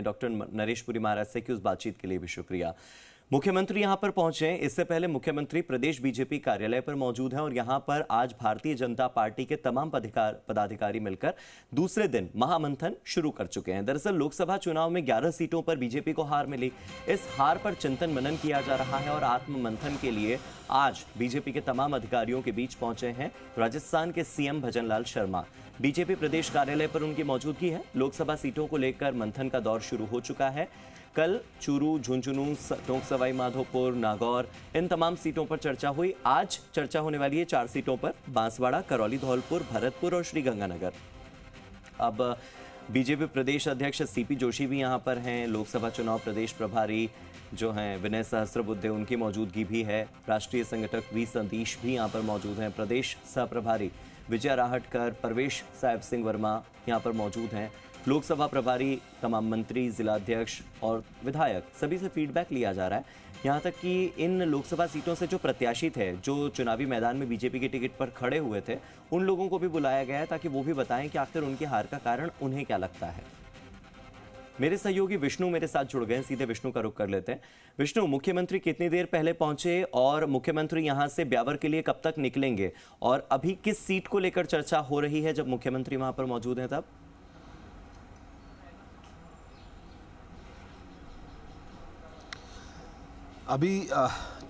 Doctor Naresh Puri महाराज से कि उस बातचीत के लिए भी शुक्रिया। मुख्यमंत्री यहां पर पहुंचे। इससे पहले मुख्यमंत्री प्रदेश बीजेपी कार्यालय पर मौजूद हैं और यहां पर आज भारतीय जनता पार्टी के तमाम पदाधिकारी मिलकर दूसरे दिन महामंथन शुरू कर चुके हैं। दरअसल लोकसभा चुनाव में 11 सीटों पर बीजेपी को हार मिली। इस हार पर चिंतन मनन किया जा रहा है और आत्म मंथन के लिए आज बीजेपी के तमाम अधिकारियों के बीच पहुंचे हैं राजस्थान के सीएम भजनलाल शर्मा। बीजेपी प्रदेश कार्यालय पर उनकी मौजूदगी है। लोकसभा सीटों को लेकर मंथन का दौर शुरू हो चुका है। कल चूरू, झुंझुनू, टोंक सवाई माधोपुर, नागौर इन तमाम सीटों पर चर्चा हुई। आज चर्चा होने वाली है 4 सीटों पर, बांसवाड़ा, करौली, धौलपुर, भरतपुर और श्रीगंगानगर। अब बीजेपी प्रदेश अध्यक्ष सीपी जोशी भी यहां पर हैं। लोकसभा चुनाव प्रदेश प्रभारी जो हैं विनय सहस्त्रबुद्धे, उनकी मौजूदगी भी है। राष्ट्रीय संगठक वी सतीश भी यहां पर मौजूद हैं। प्रदेश सह प्रभारी विजय राहटकर, परवेश साहिब सिंह वर्मा यहां पर मौजूद हैं। लोकसभा प्रभारी, तमाम मंत्री, जिलाध्यक्ष और विधायक सभी से फीडबैक लिया जा रहा है। यहां तक कि इन लोकसभा सीटों से जो प्रत्याशी थे, जो चुनावी मैदान में बीजेपी के टिकट पर खड़े हुए थे, उन लोगों को भी बुलाया गया है ताकि वो भी बताएं कि आखिर उनकी हार का कारण उन्हें क्या लगता है। मेरे सहयोगी विष्णु मेरे साथ जुड़ गए। सीधे विष्णु का रुख कर लेते हैं। विष्णु, मुख्यमंत्री कितनी देर पहले पहुंचे और मुख्यमंत्री यहां से ब्यावर के लिए कब तक निकलेंगे, और अभी किस सीट को लेकर चर्चा हो रही है जब मुख्यमंत्री वहां पर मौजूद हैं तब? अभी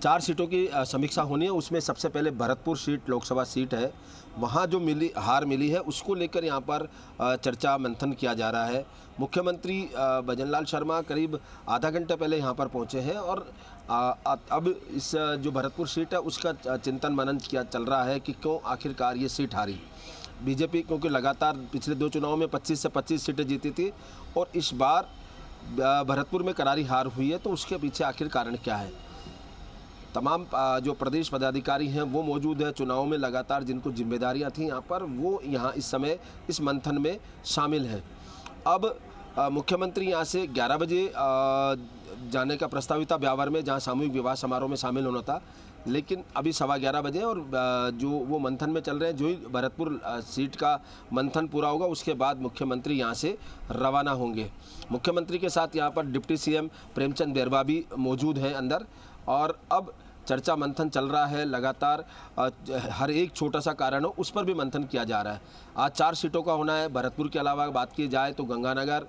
4 सीटों की समीक्षा होनी है। उसमें सबसे पहले भरतपुर सीट लोकसभा सीट है, वहाँ जो हार मिली है उसको लेकर यहाँ पर चर्चा मंथन किया जा रहा है। मुख्यमंत्री भजनलाल शर्मा करीब आधा घंटे पहले यहाँ पर पहुँचे हैं और अब इस जो भरतपुर सीट है उसका चिंतन मनन किया चल रहा है कि क्यों आखिरकार ये सीट हारी। बीजेपी क्योंकि लगातार पिछले 2 चुनाव में 25 से 25 सीटें जीती थी और इस बार भरतपुर में करारी हार हुई है, तो उसके पीछे आखिर कारण क्या है। तमाम जो प्रदेश पदाधिकारी हैं वो मौजूद है। चुनाव में लगातार जिनको जिम्मेदारियां थी यहाँ पर, वो यहाँ इस समय इस मंथन में शामिल हैं। अब मुख्यमंत्री यहाँ से 11 बजे जाने का प्रस्तावित था ब्यावर में, जहाँ सामूहिक विवाह समारोह में शामिल होना था, लेकिन अभी 11:15 बजे और जो वो मंथन में चल रहे हैं। जो ही भरतपुर सीट का मंथन पूरा होगा उसके बाद मुख्यमंत्री यहाँ से रवाना होंगे। मुख्यमंत्री के साथ यहाँ पर डिप्टी सीएम प्रेमचंद बैरवा भी मौजूद हैं अंदर, और अब चर्चा मंथन चल रहा है लगातार। हर एक छोटा सा कारण हो उस पर भी मंथन किया जा रहा है। आज 4 सीटों का होना है। भरतपुर के अलावा बात की जाए तो गंगानगर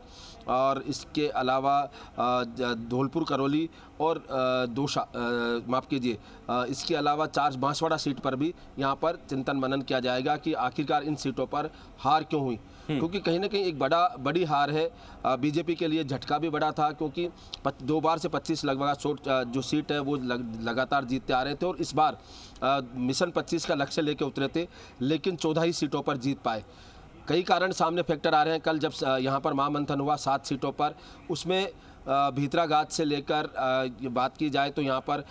और इसके अलावा धौलपुर, करौली और माफ़ कीजिए, इसके अलावा 4 बांसवाड़ा सीट पर भी यहाँ पर चिंतन मनन किया जाएगा कि आखिरकार इन सीटों पर हार क्यों हुई, क्योंकि कहीं ना कहीं एक बड़ी हार है। बीजेपी के लिए झटका भी बड़ा था, क्योंकि 2 बार से 25 लगभग जो सीट है वो लगातार जीतते आ रहे थे और इस बार मिशन 25 का लक्ष्य लेके उतरे थे, लेकिन 14 ही सीटों पर जीत पाए। कई कारण सामने फैक्टर आ रहे हैं। कल जब यहाँ पर महामंथन हुआ 7 सीटों पर, उसमें भीतराघात से लेकर बात की जाए तो यहाँ पर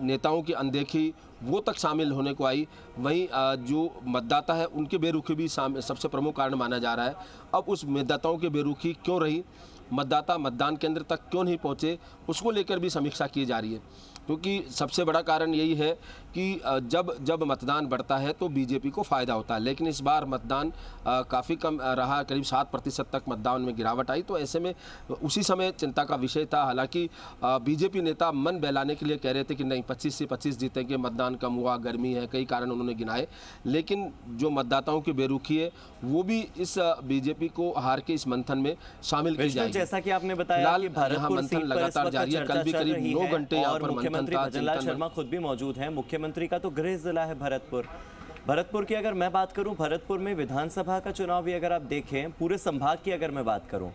नेताओं की अनदेखी वो तक शामिल होने को आई। वहीं जो मतदाता है उनकी बेरुखी भी सबसे प्रमुख कारण माना जा रहा है। अब उस मतदाताओं की बेरुखी क्यों रही, मतदाता मतदान केंद्र तक क्यों नहीं पहुँचे, उसको लेकर भी समीक्षा की जा रही है। क्योंकि सबसे बड़ा कारण यही है कि जब मतदान बढ़ता है तो बीजेपी को फ़ायदा होता है, लेकिन इस बार मतदान काफ़ी कम रहा, करीब 7% तक मतदान में गिरावट आई। तो ऐसे में उसी समय चिंता का विषय था। हालांकि बीजेपी नेता मन बहलाने के लिए कह रहे थे कि नहीं 25 से 25 जीतेंगे, मतदान कम हुआ, गर्मी है, कई कारण उन्होंने गिनाए, लेकिन जो मतदाताओं की बेरुखी है वो भी इस बीजेपी को हार के इस मंथन में शामिल की जाएगी। जैसा कि आपने बताया कि यहाँ मंथन लगातार जारी है। कल भी करीब 9 घंटे यहाँ पर मुख्यमंत्री भजनलाल शर्मा खुद भी मौजूद हैं। मुख्यमंत्री का तो गृह जिला है भरतपुर की अगर मैं बात करूं, भरतपुर में विधानसभा का चुनाव भी अगर आप देखें, पूरे संभाग की अगर मैं बात करूं,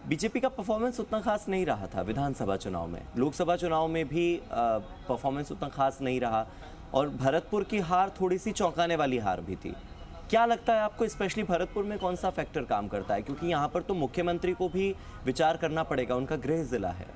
बीजेपी का परफॉर्मेंस उतना खास नहीं रहा था विधानसभा चुनाव में। लोकसभा चुनाव में भी परफॉर्मेंस उतना खास नहीं रहा और भरतपुर की हार थोड़ी सी चौंकाने वाली हार भी थी। क्या लगता है आपको, स्पेशली भरतपुर में कौन सा फैक्टर काम करता है, क्योंकि यहाँ पर तो मुख्यमंत्री को भी विचार करना पड़ेगा, उनका गृह जिला है।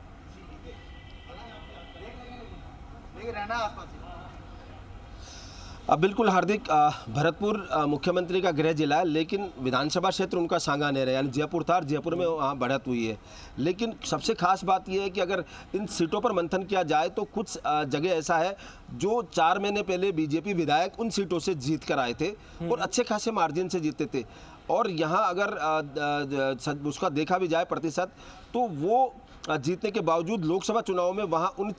बिल्कुल हार्दिक, भरतपुर मुख्यमंत्री का गृह जिला है, लेकिन विधानसभा क्षेत्र उनका सांगानेर है, यानी जयपुर था। जयपुर में वहाँ बढ़त हुई है। लेकिन सबसे खास बात यह है कि अगर इन सीटों पर मंथन किया जाए तो कुछ जगह ऐसा है जो 4 महीने पहले बीजेपी विधायक उन सीटों से जीत कर आए थे और अच्छे खासे मार्जिन से जीते थे। और यहाँ अगर उसका देखा भी जाए प्रतिशत, तो वो जीतने के बावजूद लोकसभा चुनाव में वहाँ उन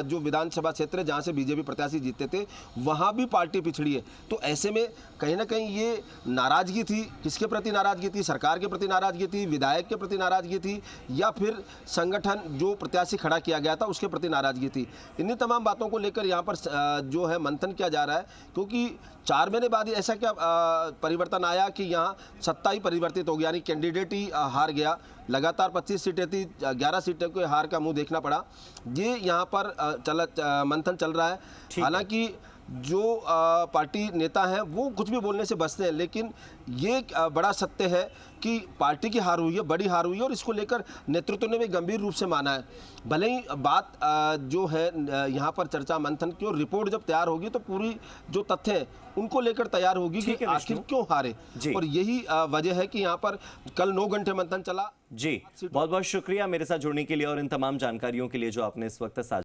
जो विधानसभा क्षेत्र है जहाँ से बीजेपी प्रत्याशी जीते थे वहाँ भी पार्टी पिछड़ी है। तो ऐसे में कहीं ना कहीं ये नाराजगी थी, किसके प्रति नाराजगी थी? सरकार के प्रति नाराजगी थी, विधायक के प्रति नाराजगी थी, या फिर संगठन जो प्रत्याशी खड़ा किया गया था उसके प्रति नाराजगी थी? इन्हीं तमाम बातों को लेकर यहाँ पर जो है मंथन किया जा रहा है, क्योंकि 4 महीने बाद ही ऐसा क्या परिवर्तन आया कि यहाँ सत्ता ही परिवर्तित हो गया, यानी कैंडिडेट ही हार गया। लगातार 25 सीटें थी, 11 सीटें को हार का मुंह देखना पड़ा। ये यहाँ पर मंथन चल रहा है। हालांकि जो पार्टी नेता हैं वो कुछ भी बोलने से बचते हैं, लेकिन ये बड़ा सत्य है कि पार्टी की हार हुई है, बड़ी हार हुई है, और इसको लेकर नेतृत्व ने भी गंभीर रूप से माना है। भले ही बात जो है यहाँ पर चर्चा मंथन की, और रिपोर्ट जब तैयार होगी तो पूरी जो तथ्य हैं उनको लेकर तैयार होगी कि आखिर क्यों हारे, और यही वजह है कि यहाँ पर कल 9 घंटे मंथन चला। जी, बहुत बहुत शुक्रिया मेरे साथ जुड़ने के लिए और इन तमाम जानकारियों के लिए जो आपने इस वक्त साझा